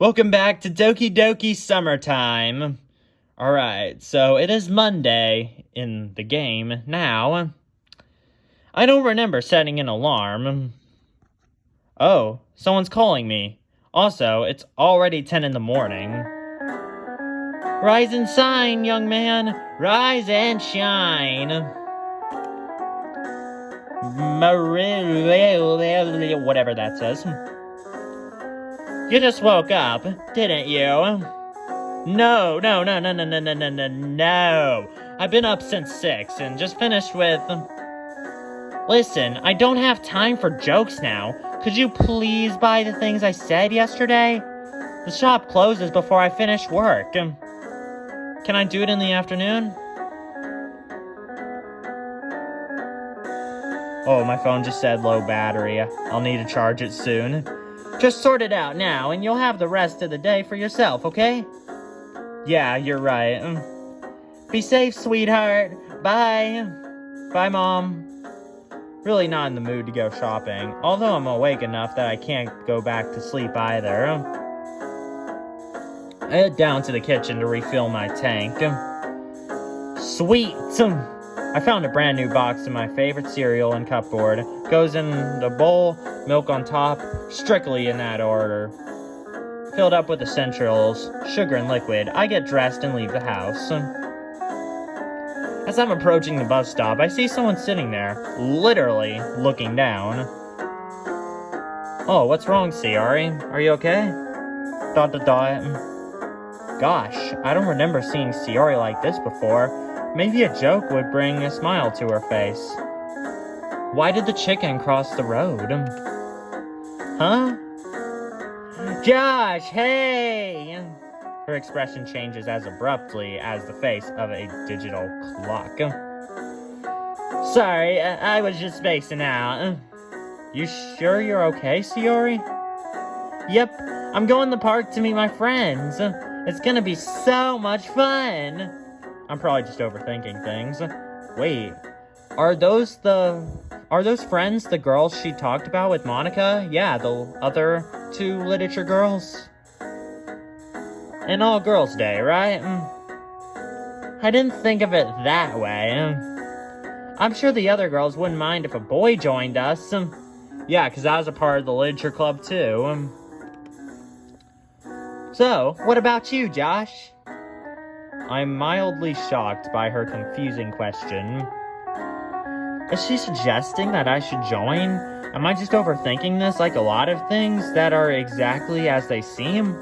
Welcome back to Doki Summertime. Alright, so it is Monday in the game now. I don't remember setting an alarm. Oh, someone's calling me. Also, it's already 10 in the morning. Rise and shine, young man. Rise and shine. Whatever that says. You just woke up, didn't you? No. I've been up since 6 and just finished with... Listen, I don't have time for jokes now. Could you please buy the things I said yesterday? The shop closes before I finish work. Can I do it in the afternoon? Oh, my phone just said low battery. I'll need to charge it soon. Just sort it out now, and you'll have the rest of the day for yourself, okay? Yeah, you're right. Be safe, sweetheart. Bye. Bye, Mom. Really not in the mood to go shopping, although I'm awake enough that I can't go back to sleep either. I head down to the kitchen to refill my tank. Sweet! I found a brand new box of my favorite cereal and cupboard. Goes in the bowl, milk on top, strictly in that order. Filled up with essentials, sugar and liquid, I get dressed and leave the house. As I'm approaching the bus stop, I see someone sitting there, literally looking down. Oh, what's wrong, Ciari? Are you okay? ... Gosh, I don't remember seeing Ciari like this before. Maybe a joke would bring a smile to her face. Why did the chicken cross the road? Huh? Josh, hey! Her expression changes as abruptly as the face of a digital clock. Sorry, I was just spacing out. You sure you're okay, Ciari? Yep, I'm going to the park to meet my friends. It's gonna be so much fun. I'm probably just overthinking things. Wait, are those friends the girls she talked about with Monica? Yeah, the other two literature girls. An all-girls day, right? I didn't think of it that way. I'm sure the other girls wouldn't mind if a boy joined us. Yeah, because I was a part of the literature club too. So, what about you, Josh? I'm mildly shocked by her confusing question. Is she suggesting that I should join? Am I just overthinking this like a lot of things that are exactly as they seem?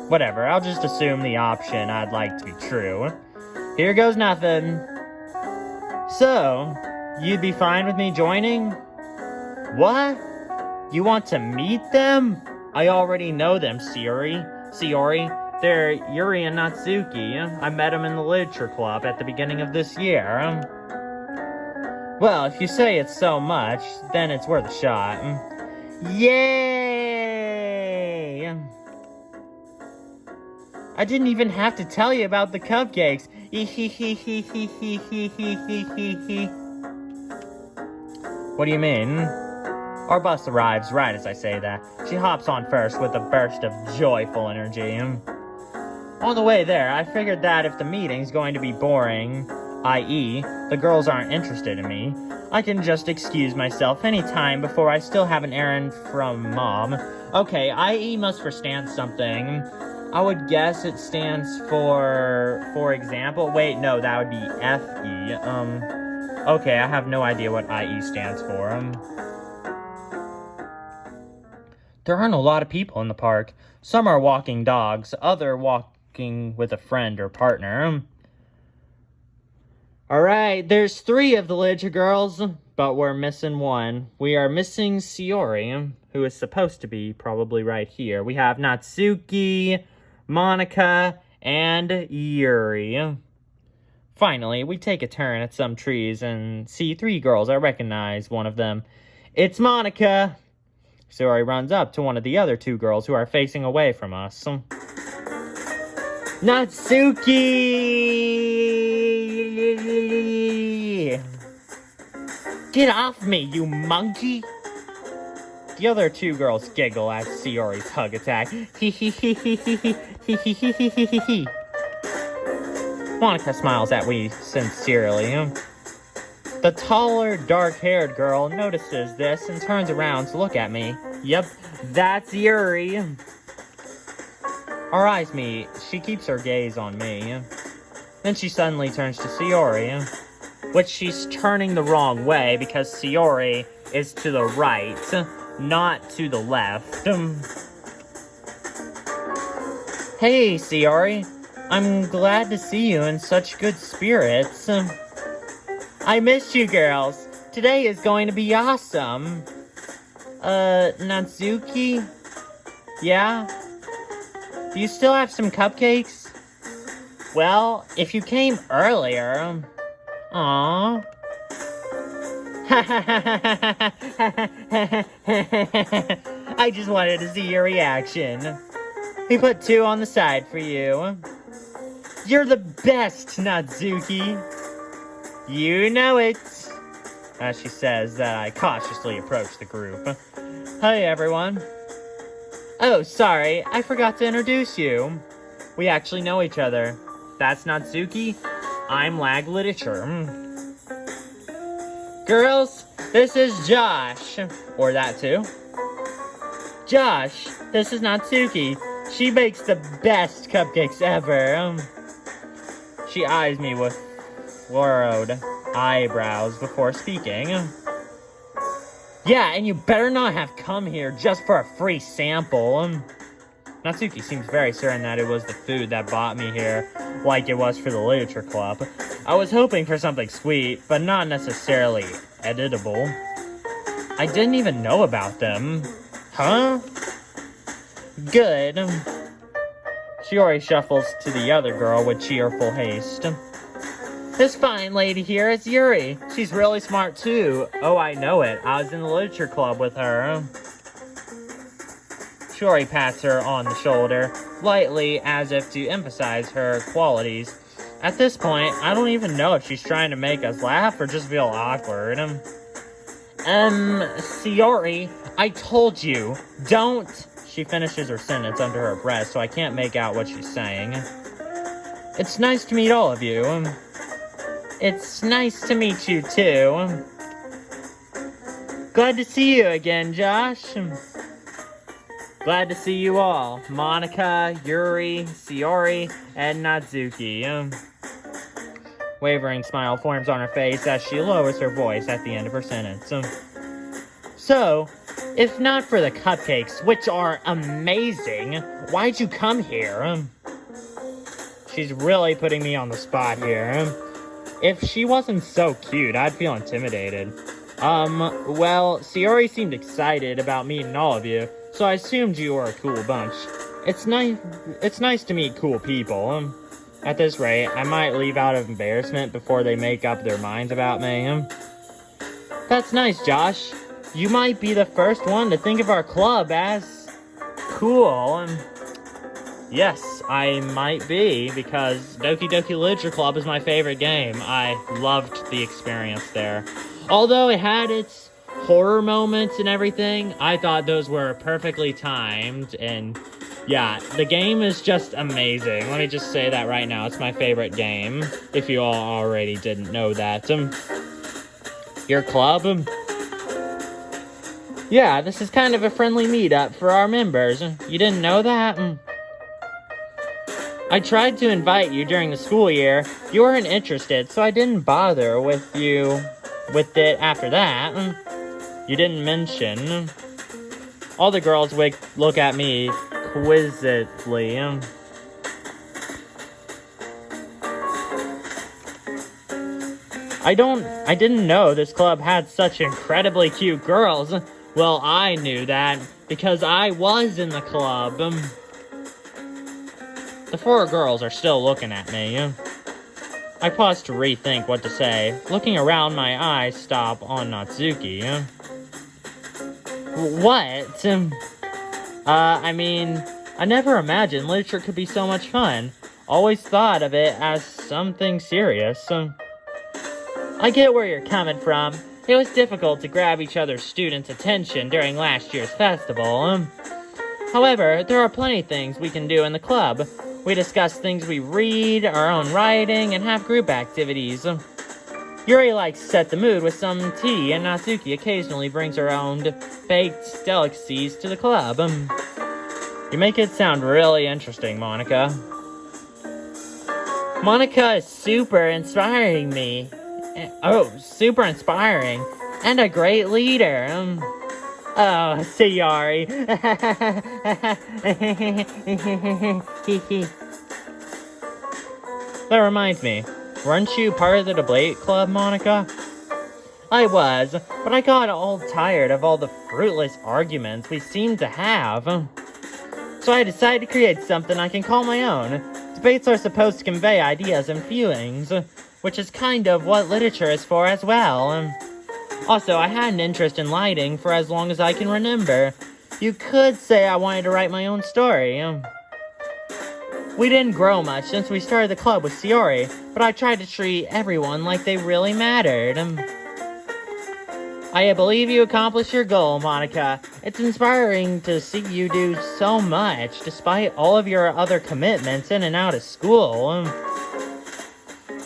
Whatever, I'll just assume the option I'd like to be true. Here goes nothing. So, you'd be fine with me joining? What? You want to meet them? I already know them, Ciari. They're Yuri and Natsuki. I met them in the literature club at the beginning of this year. Well, if you say it's so much, then it's worth a shot. Yay! I didn't even have to tell you about the cupcakes. What do you mean? Our bus arrives right as I say that. She hops on first with a burst of joyful energy. On the way there, I figured that if the meeting's going to be boring, i.e., the girls aren't interested in me, I can just excuse myself anytime before I still have an errand from Mom. Okay, IE must stand something. I would guess it stands for example. Wait, no, that would be FE. Okay, I have no idea what IE stands for. There aren't a lot of people in the park. Some are walking dogs, other walking with a friend or partner. Alright, there's 3 of the literature girls, but we're missing one. We are missing Ciari, who is supposed to be probably right here. We have Natsuki, Monica, and Yuri. Finally, we take a turn at some trees and see 3 girls. I recognize one of them. It's Monica! Ciari runs up to one of the other 2 girls who are facing away from us. Natsuki! Get off me, you monkey! The other two girls giggle at Sayori's hug attack. Hee hee hee hee hee hee hee hee hee hee hee hee hee. Monica smiles at me sincerely. The taller, dark-haired girl notices this and turns around to look at me. Yep, that's Yuri. Our eyes meet. She keeps her gaze on me. Then she suddenly turns to Sayori, which she's turning the wrong way because Sayori is to the right, not to the left. Hey, Sayori. I'm glad to see you in such good spirits. I missed you girls. Today is going to be awesome. Natsuki? Yeah? Do you still have some cupcakes? Well, if you came earlier... Aww. I just wanted to see your reaction. We put 2 on the side for you. You're the best, Natsuki. You know it. As she says that, I cautiously approach the group. Hey, everyone. Oh, sorry, I forgot to introduce you. We actually know each other. That's Natsuki. I'm Lag Literature. Girls, this is Josh. Or that too. Josh, this is Natsuki. She makes the best cupcakes ever. She eyes me with furrowed eyebrows before speaking. Yeah, and you better not have come here just for a free sample. Natsuki seems very certain that it was the food that brought me here, like it was for the literature club. I was hoping for something sweet, but not necessarily editable. I didn't even know about them. Huh? Good. Shiori shuffles to the other girl with cheerful haste. This fine lady here is Yuri. She's really smart too. Oh, I know it. I was in the literature club with her. Shiori pats her on the shoulder, lightly as if to emphasize her qualities. At this point, I don't even know if she's trying to make us laugh or just feel awkward. Shiori, I told you, don't... She finishes her sentence under her breath, so I can't make out what she's saying. It's nice to meet all of you. It's nice to meet you, too. Glad to see you again, Josh. Glad to see you all. Monica, Yuri, Sayori, and Natsuki. Wavering smile forms on her face as she lowers her voice at the end of her sentence. So, if not for the cupcakes, which are amazing, why'd you come here? She's really putting me on the spot here. If she wasn't so cute, I'd feel intimidated. Well, Sayori seemed excited about meeting all of you, so I assumed you were a cool bunch. It's nice to meet cool people. At this rate, I might leave out of embarrassment before they make up their minds about me. That's nice, Josh. You might be the first one to think of our club as cool. Yes, I might be, because Doki Doki Literature Club is my favorite game. I loved the experience there. Although it had its horror moments and everything, I thought those were perfectly timed, and yeah, the game is just amazing. Let me just say that right now. It's my favorite game, if you all already didn't know that. Your club? Yeah, this is kind of a friendly meetup for our members. You didn't know that? I tried to invite you during the school year. You weren't interested, so I didn't bother with it after that. You didn't mention. All the girls look at me quizzically. I didn't know this club had such incredibly cute girls. Well, I knew that because I was in the club. The 4 girls are still looking at me. I pause to rethink what to say. Looking around, my eyes stop on Natsuki. What? I mean, I never imagined literature could be so much fun. Always thought of it as something serious. I get where you're coming from. It was difficult to grab each other's students' attention during last year's festival. However, there are plenty of things we can do in the club. We discuss things we read, our own writing, and have group activities. Yuri likes to set the mood with some tea, and Natsuki occasionally brings her own baked delicacies to the club. You make it sound really interesting, Monica. Monica is super inspiring me. Oh, super inspiring. And a great leader. Oh, Sayori. That reminds me. Weren't you part of the debate club, Monica? I was, but I got all tired of all the fruitless arguments we seemed to have. So I decided to create something I can call my own. Debates are supposed to convey ideas and feelings, which is kind of what literature is for as well. Also, I had an interest in lighting for as long as I can remember. You could say I wanted to write my own story. We didn't grow much since we started the club with Sayori, but I tried to treat everyone like they really mattered. I believe you accomplished your goal, Monica. It's inspiring to see you do so much, despite all of your other commitments in and out of school.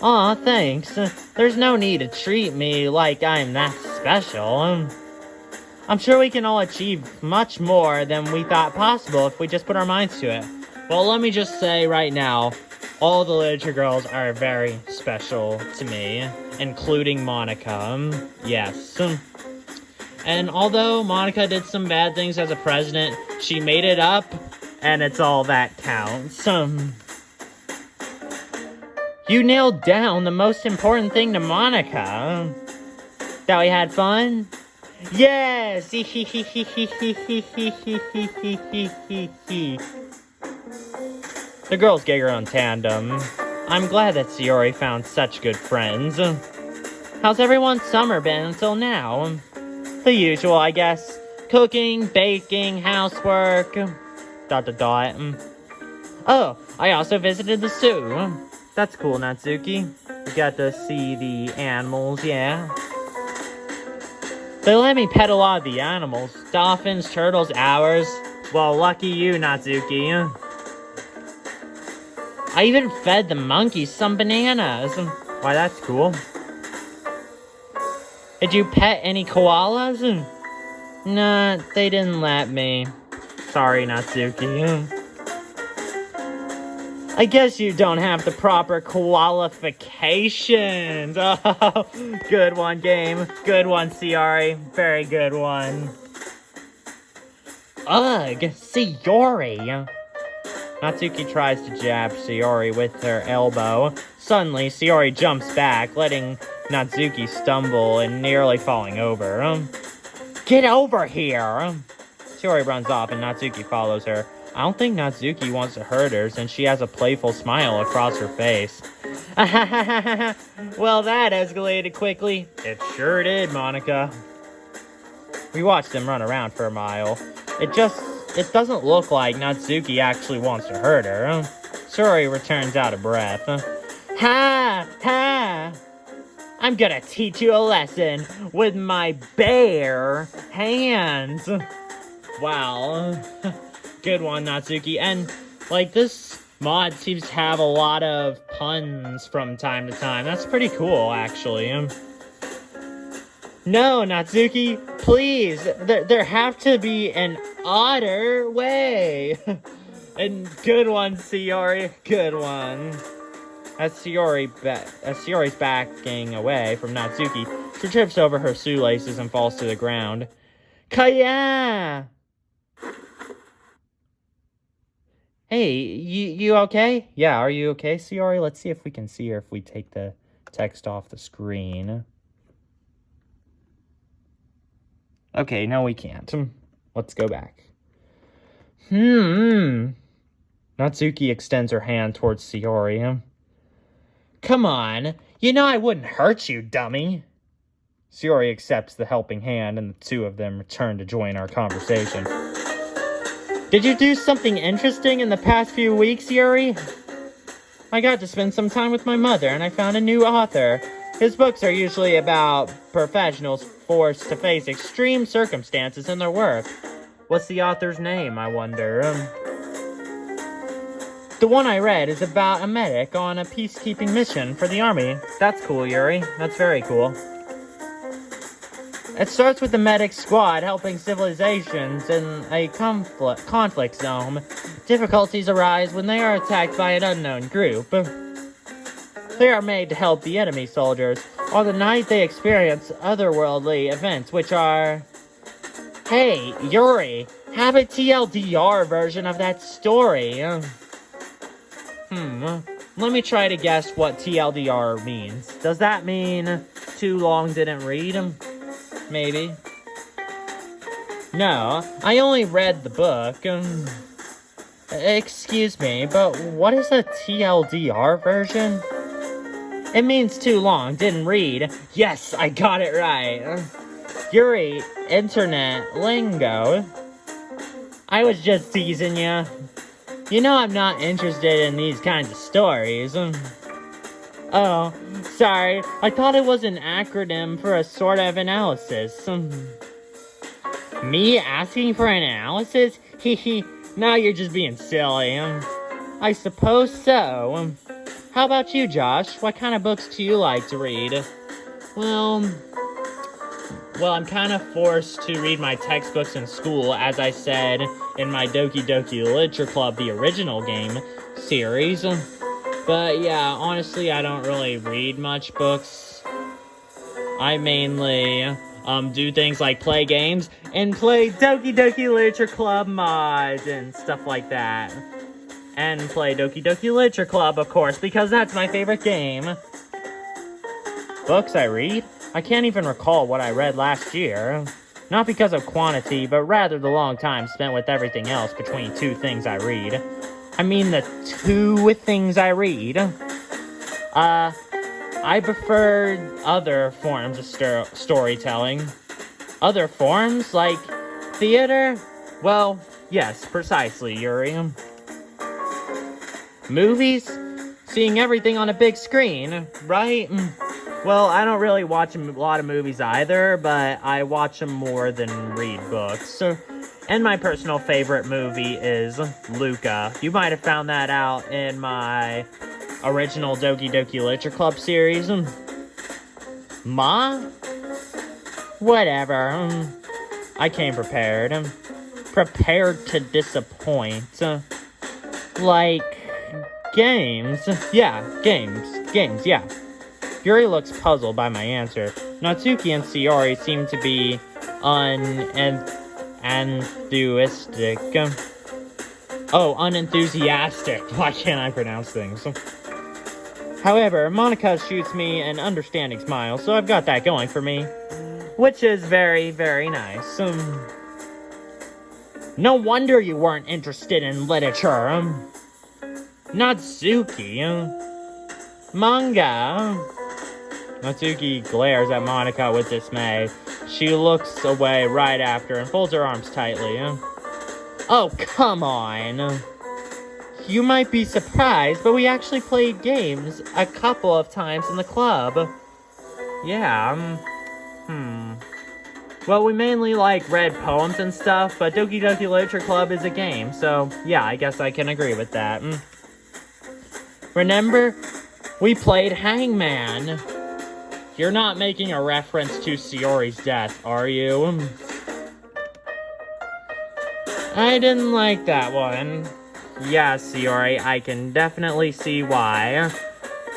Aw, thanks. There's no need to treat me like I'm that special. I'm sure we can all achieve much more than we thought possible if we just put our minds to it. Well, let me just say right now, all the literature girls are very special to me, including Monica. Yes. And although Monica did some bad things as a president, she made it up, and it's all that counts. You nailed down the most important thing to Monica. That we had fun? Yes! The girls giggle in tandem. I'm glad that Sayori found such good friends. How's everyone's summer been until now? The usual, I guess. Cooking, baking, housework. ... Oh, I also visited the zoo. That's cool, Natsuki. We got to see the animals, yeah. They let me pet a lot of the animals. Dolphins, turtles, ours. Well, lucky you, Natsuki. I even fed the monkeys some bananas. Why, that's cool. Did you pet any koalas? Nah, they didn't let me. Sorry, Natsuki. I guess you don't have the proper qualifications. Oh, good one, game. Good one, Sayori. Very good one. Ugh, Sayori. Natsuki tries to jab Sayori with her elbow. Suddenly, Sayori jumps back, letting Natsuki stumble and nearly falling over. Get over here! Sayori runs off and Natsuki follows her. I don't think Natsuki wants to hurt her since she has a playful smile across her face. Well, that escalated quickly. It sure did, Monica. We watched them run around for a mile. It doesn't look like Natsuki actually wants to hurt her. Sayori returns out of breath. Ha! Ha! I'm gonna teach you a lesson with my bare hands. Wow. Good one, Natsuki. And, this mod seems to have a lot of puns from time to time. That's pretty cool, actually. No, Natsuki, please. There have to be an odder way. And good one, Sayori. Good one. As Sayori's backing away from Natsuki, she trips over her shoelaces and falls to the ground. Kaya! Hey, you okay? Yeah, are you okay, Sayori? Let's see if we can see her if we take the text off the screen. Okay, no we can't. Let's go back. Natsuki extends her hand towards Sayori. Come on, you know I wouldn't hurt you, dummy. Sayori accepts the helping hand and the two of them return to join our conversation. Did you do something interesting in the past few weeks, Yuri? I got to spend some time with my mother, and I found a new author. His books are usually about professionals forced to face extreme circumstances in their work. What's the author's name, I wonder? The one I read is about a medic on a peacekeeping mission for the army. That's cool, Yuri. That's very cool. It starts with the medic squad helping civilizations in a conflict zone. Difficulties arise when they are attacked by an unknown group. They are made to help the enemy soldiers. On the night, they experience otherworldly events, which are... Hey, Yuri, have a TLDR version of that story. Let me try to guess what TLDR means. Does that mean too long didn't read? Maybe. No, I only read the book. Excuse me, but what is a TLDR version? It means too long, didn't read. Yes, I got it right. Yuri, internet lingo. I was just teasing you. You know I'm not interested in these kinds of stories. Oh, sorry. I thought it was an acronym for a sort of analysis. Me asking for an analysis? Hehe, now you're just being silly. I suppose so. How about you, Josh? What kind of books do you like to read? Well, I'm kind of forced to read my textbooks in school, as I said in my Doki Doki Literature Club, the original game series. But yeah, honestly, I don't really read much books. I mainly do things like play games and play Doki Doki Literature Club mods and stuff like that. And play Doki Doki Literature Club, of course, because that's my favorite game. Books I read? I can't even recall what I read last year. Not because of quantity, but rather the long time spent with everything else between two things I read. I mean the two things I read. I preferred other forms of storytelling. Other forms? Like theater? Well, yes, precisely, Yuri. Movies? Seeing everything on a big screen, right? Well, I don't really watch a lot of movies either, but I watch them more than read books. And my personal favorite movie is Luca. You might have found that out in my original Doki Doki Literature Club series. Ma? Whatever. I came prepared. Prepared to disappoint. Like, games. Yeah, games, yeah. Yuri looks puzzled by my answer. Natsuki and Sayori seem to be unenthusiastic. Why can't I pronounce things? However, Monica shoots me an understanding smile, so I've got that going for me. Which is very, very nice. No wonder you weren't interested in literature. Natsuki. Manga. Natsuki glares at Monica with dismay. She looks away right after and folds her arms tightly. Oh, come on. You might be surprised, but we actually played games a couple of times in the club. Yeah, Well, we mainly, read poems and stuff, but Doki Doki Literature Club is a game, so yeah, I guess I can agree with that. Remember? We played Hangman. You're not making a reference to Sayori's death, are you? I didn't like that one. Yeah, Sayori, I can definitely see why.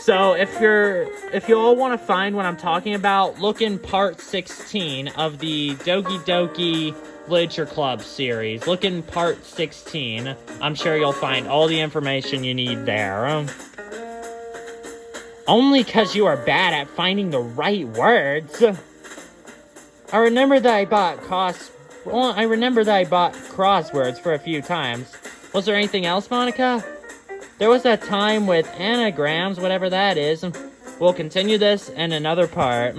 So, if you all want to find what I'm talking about, look in part 16 of the Doki Doki Literature Club series. Look in part 16. I'm sure you'll find all the information you need there. Only 'cause you are bad at finding the right words. I remember that I bought crosswords for a few times. Was there anything else, Monica? There was that time with anagrams, whatever that is. We'll continue this in another part.